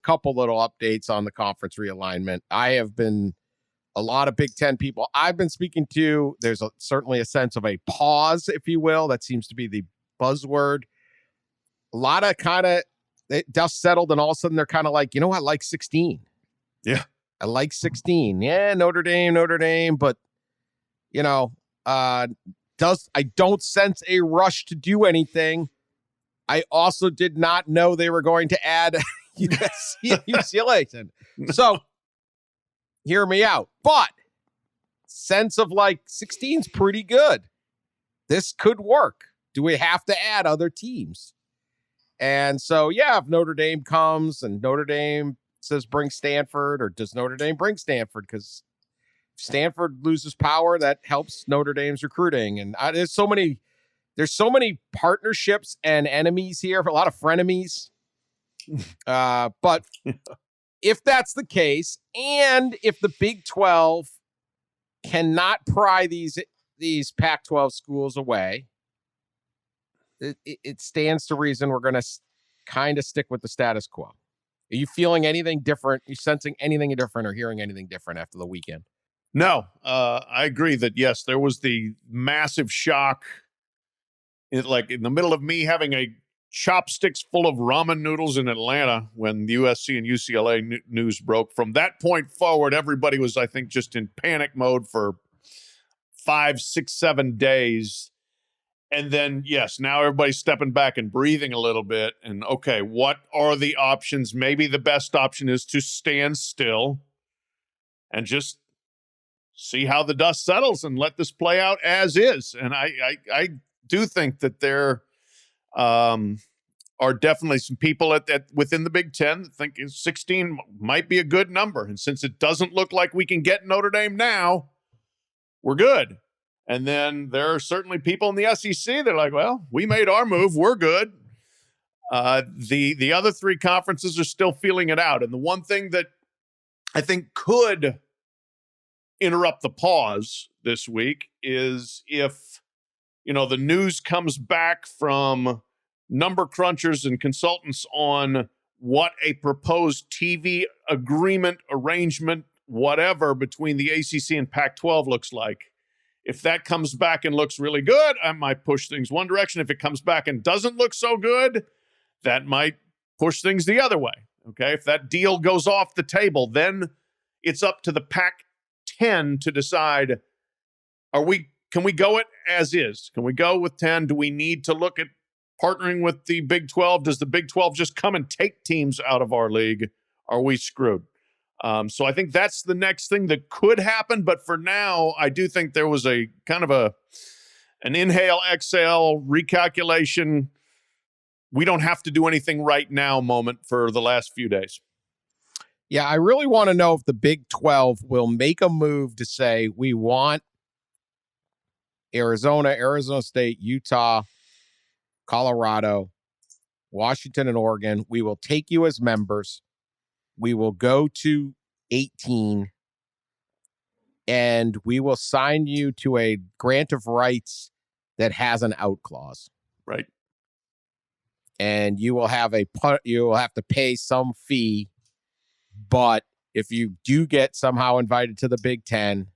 couple little updates on the conference realignment. I have been a lot of Big Ten people I've been speaking to. There's certainly a sense of a pause, if you will. That seems to be the buzzword. A lot of dust settled, and all of a sudden they're kind of like, I like 16. Yeah. I like 16. Yeah, Notre Dame, but I don't sense a rush to do anything. I also did not know they were going to add USC and UCLA. So hear me out. But sense of like 16's pretty good. This could work. Do we have to add other teams? And so, if Notre Dame comes and Notre Dame says bring Stanford, or does Notre Dame bring Stanford? Because if Stanford loses power, that helps Notre Dame's recruiting. And there's so many partnerships and enemies here, a lot of frenemies. But if that's the case, and if the Big 12 cannot pry these Pac-12 schools away, it stands to reason we're going to kind of stick with the status quo. Are you feeling anything different? Are you sensing anything different or hearing anything different after the weekend? No, I agree that, yes, there was the massive shock. In the middle of me having a chopsticks full of ramen noodles in Atlanta when the USC and UCLA news broke. From that point forward, everybody was, I think, just in panic mode for 5, 6, 7 days. And then, yes, now everybody's stepping back and breathing a little bit. And, okay, what are the options? Maybe the best option is to stand still and just see how the dust settles and let this play out as is. And I do think that there are definitely some people within the Big Ten that think 16 might be a good number. And since it doesn't look like we can get Notre Dame now, we're good. And then there are certainly people in the SEC that are like, well, we made our move. We're good. The other three conferences are still feeling it out. And the one thing that I think could interrupt the pause this week is if, the news comes back from number crunchers and consultants on what a proposed TV agreement, arrangement, whatever, between the ACC and Pac-12 looks like. If that comes back and looks really good, I might push things one direction. If it comes back and doesn't look so good, that might push things the other way. Okay. If that deal goes off the table, then it's up to the Pac-10 to decide, can we go it as is? Can we go with 10? Do we need to look at partnering with the Big 12? Does the Big 12 just come and take teams out of our league? Are we screwed? So I think that's the next thing that could happen. But for now, I do think there was a kind of an inhale, exhale, recalculation. We don't have to do anything right now moment for the last few days. Yeah, I really want to know if the Big 12 will make a move to say we want Arizona, Arizona State, Utah, Colorado, Washington, and Oregon. We will take you as members. We will go to 18, and we will sign you to a grant of rights that has an out clause. Right. And you will have to pay some fee, but if you do get somehow invited to the Big Ten,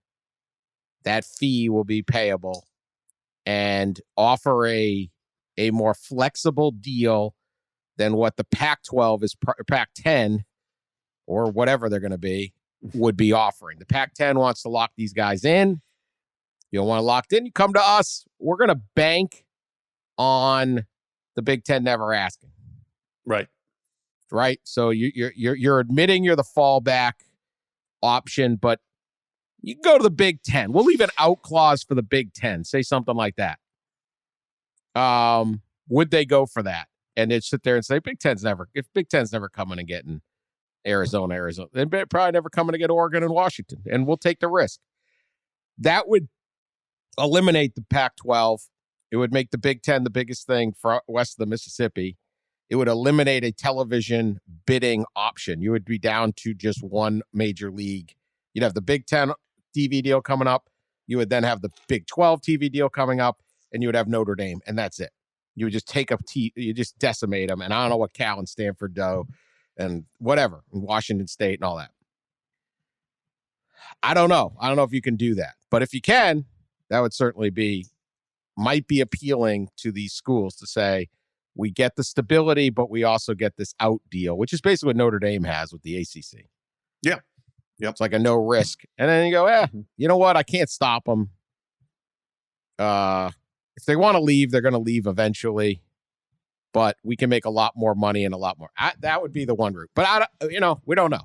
that fee will be payable, and offer a more flexible deal than what the Pac-12 is, Pac-10, or whatever they're going to be, would be offering. The Pac-10 wants to lock these guys in. You don't want to locked in, you come to us. We're going to bank on the Big Ten never asking. Right. Right. So you're admitting you're the fallback option, but you can go to the Big Ten. We'll leave an out clause for the Big Ten. Say something like that. Would they go for that? And they'd sit there and say, if Big Ten's never coming and getting Arizona, they're probably never coming to get Oregon and Washington, and we'll take the risk. That would eliminate the Pac-12. It would make the Big Ten the biggest thing for west of the Mississippi. It would eliminate a television bidding option. You would be down to just one major league. You'd have the Big Ten TV deal coming up. You would then have the Big 12 TV deal coming up, and you would have Notre Dame, and that's it. You would just you just decimate them. And I don't know what Cal and Stanford do. and whatever, and Washington State and all that. I don't know. I don't know if you can do that. But if you can, that would certainly might be appealing to these schools to say, we get the stability, but we also get this out deal, which is basically what Notre Dame has with the ACC. Yeah. Yep. It's like a no risk. And then you go, you know what? I can't stop them. If they want to leave, they're going to leave eventually. But we can make a lot more money and a lot more. That would be the one route. But we don't know.